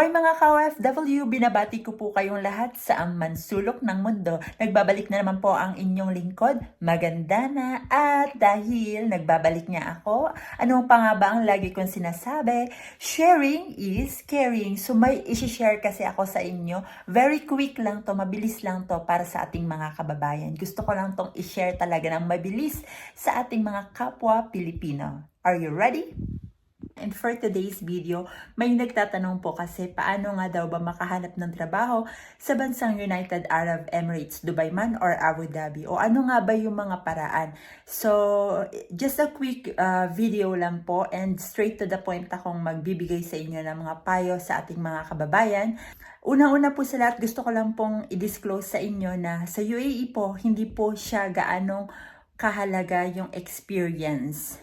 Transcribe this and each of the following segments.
Good morning mga ka-OFW! Binabati ko po kayong lahat sa ang mansulok ng mundo. Nagbabalik na naman po ang inyong lingkod. Maganda na at dahil nagbabalik niya ako, ano pa nga ba ang lagi kong sinasabi? Sharing is caring. So may isi-share kasi ako sa inyo. Very quick lang to, mabilis lang to para sa ating mga kababayan. Gusto ko lang tong i-share talaga ng mabilis sa ating mga kapwa Pilipino. Are you ready? And for today's video, may nagtatanong po kasi paano nga daw ba makahanap ng trabaho sa bansang United Arab Emirates, Dubai man or Abu Dhabi? O ano nga ba yung mga paraan? So, just a quick video lang po and straight to the point akong magbibigay sa inyo ng mga payo sa ating mga kababayan. Una-una po sa lahat, gusto ko lang pong i-disclose sa inyo na sa UAE po, hindi po siya gaanong kahalaga yung experience.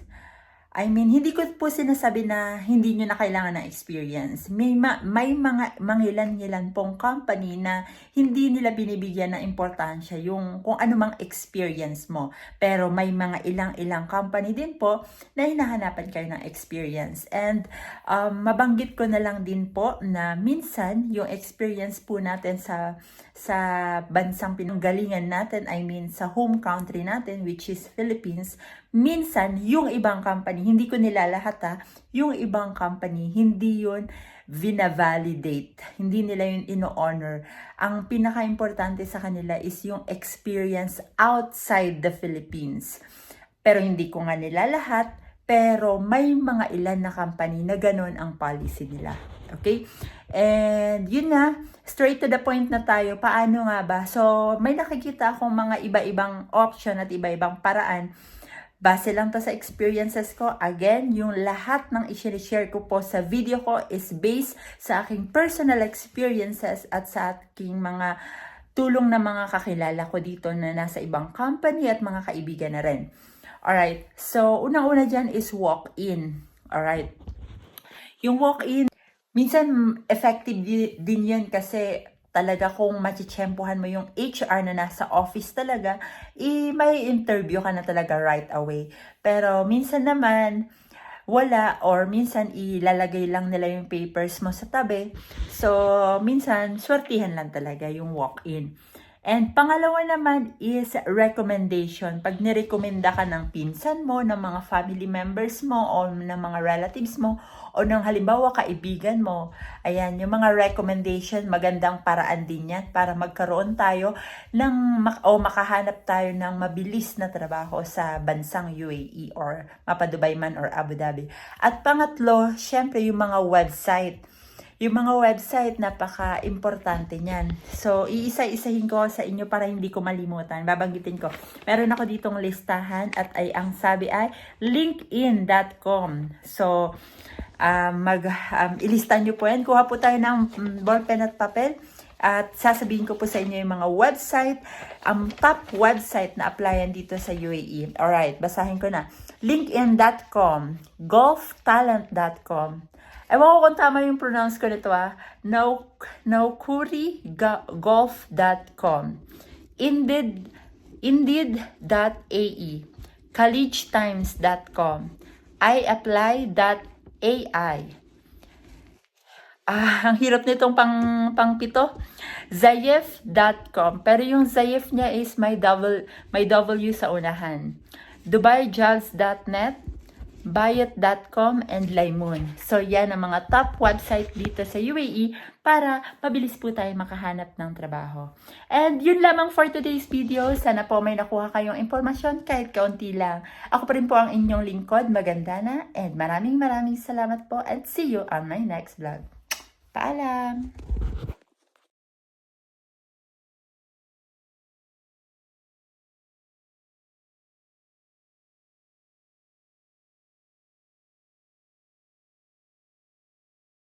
I mean, hindi ko po sinasabi na hindi nyo na kailangan ng experience. May mga mangilan-ngilan pong company na hindi nila binibigyan ng importansya yung kung ano mang experience mo. Pero may mga ilang-ilang company din po na hinahanapan kayo ng experience. And mabanggit ko na lang din po na minsan yung experience po natin sa bansang pinanggalingan natin, I mean sa home country natin which is Philippines, minsan yung ibang company, hindi ko nilalahat yung ibang company, hindi yun vina-validate, hindi nila yun ino-honor. Ang pinaka-importante sa kanila is yung experience outside the Philippines. Pero hindi ko nga nilalahat, pero may mga ilan na company na ganun ang policy nila. Okay? And yun na, straight to the point na tayo. Paano nga ba? So, may nakikita akong mga iba-ibang option at iba-ibang paraan. Base lang to sa experiences ko. Again, yung lahat ng i-share ko po sa video ko is based sa aking personal experiences at sa aking mga tulong na mga kakilala ko dito na nasa ibang company at mga kaibigan na rin. Alright, so unang-una dyan is walk-in. Alright, yung walk-in, minsan effective din yan kasi talaga kung machitsyempohan mo yung HR na nasa office talaga, may interview ka na talaga right away. Pero minsan naman, wala or minsan ilalagay lang nila yung papers mo sa tabi. So, minsan, swertihan lang talaga yung walk-in. And pangalawa naman is recommendation. Pag nirekomenda ka ng pinsan mo, ng mga family members mo, o ng mga relatives mo, o ng halimbawa kaibigan mo, ayan, yung mga recommendation, magandang paraan din yan para magkaroon tayo o makahanap tayo ng mabilis na trabaho sa bansang UAE or Dubai man or Abu Dhabi. At pangatlo, syempre yung mga website. Yung mga website, napaka-importante niyan. So, iisa-isahin ko sa inyo para hindi ko malimutan. Babanggitin ko. Meron ako ditong listahan at ang sabi ay linkedin.com. So, ilista nyo po yan. Kuha po tayo ng ballpen at papel. At sasabihin ko po sa inyo yung mga website, ang top website na applyan dito sa UAE. Alright, basahin ko na. linkedin.com, golftalent.com, ewan ko kung tama yung pronounce ko nito naukurigolf.com, indeed.ae, collegetimes.com, iapply.ai. Ang hirap nitong pang-pito. Zayef.com. Pero yung Zayef niya is may W sa unahan. DubaiJobs.net, Bayet.com, and Laymun. So, yan ang mga top website dito sa UAE para mabilis po tayo makahanap ng trabaho. And yun lamang for today's video. Sana po may nakuha kayong impormasyon kahit kaunti lang. Ako pa rin po ang inyong lingkod. Maganda na. And maraming salamat po. And see you on my next vlog. Paalam!